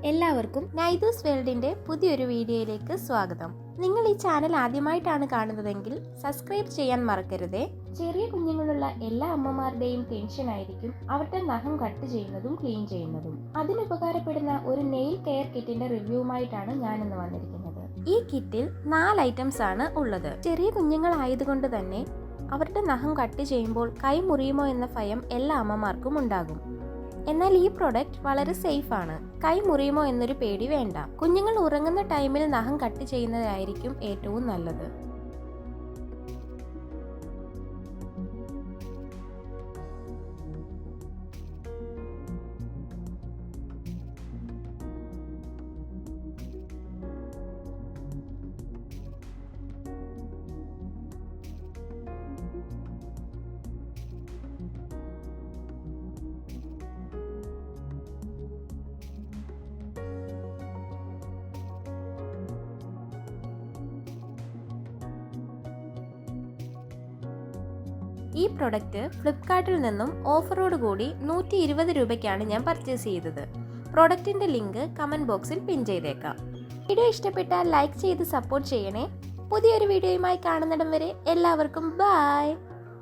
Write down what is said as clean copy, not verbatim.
എല്ലാവർക്കും നൈദൂസ് വേൾഡിന്റെ പുതിയൊരു വീഡിയോയിലേക്ക് സ്വാഗതം. നിങ്ങൾ ഈ ചാനൽ ആദ്യമായിട്ടാണ് കാണുന്നതെങ്കിൽ സബ്സ്ക്രൈബ് ചെയ്യാൻ മറക്കരുതേ. ചെറിയ കുഞ്ഞുങ്ങളുള്ള എല്ലാ അമ്മമാരുടെയും ടെൻഷൻ ആയിരിക്കും അവരുടെ നഖം കട്ട് ചെയ്യുന്നതും ക്ലീൻ ചെയ്യുന്നതും. അതിനുപകാരപ്പെടുന്ന ഒരു നെയിൽ കെയർ കിറ്റിന്റെ റിവ്യൂവുമായിട്ടാണ് ഞാനിന്ന് വന്നിരിക്കുന്നത്. ഈ കിറ്റിൽ 4 ഐറ്റംസ് ആണ് ഉള്ളത്. ചെറിയ കുഞ്ഞുങ്ങളായതുകൊണ്ട് തന്നെ അവരുടെ നഖം കട്ട് ചെയ്യുമ്പോൾ കൈ മുറിയുമോ എന്ന ഭയം എല്ലാ അമ്മമാർക്കും ഉണ്ടാകും. എന്നാൽ ഈ പ്രൊഡക്റ്റ് വളരെ സേഫ് ആണ്. കൈ മുറിയുമോ എന്നൊരു പേടി വേണ്ട. കുഞ്ഞുങ്ങൾ ഉറങ്ങുന്ന ടൈമിൽ നഖം കട്ട് ചെയ്യുന്നതായിരിക്കും ഏറ്റവും നല്ലത്. ഈ പ്രൊഡക്റ്റ് ഫ്ലിപ്കാർട്ടിൽ നിന്നും ഓഫറോട് കൂടി 120 രൂപയ്ക്കാണ് ഞാൻ പർച്ചേസ് ചെയ്തത്. പ്രൊഡക്റ്റിന്റെ ലിങ്ക് കമന്റ് ബോക്സിൽ പിൻ ചെയ്തേക്കാം. വീഡിയോ ഇഷ്ടപ്പെട്ടാൽ ലൈക്ക് ചെയ്ത് സപ്പോർട്ട് ചെയ്യണേ. പുതിയൊരു വീഡിയോയുമായി കാണുന്നിടം വരെ എല്ലാവർക്കും ബൈ.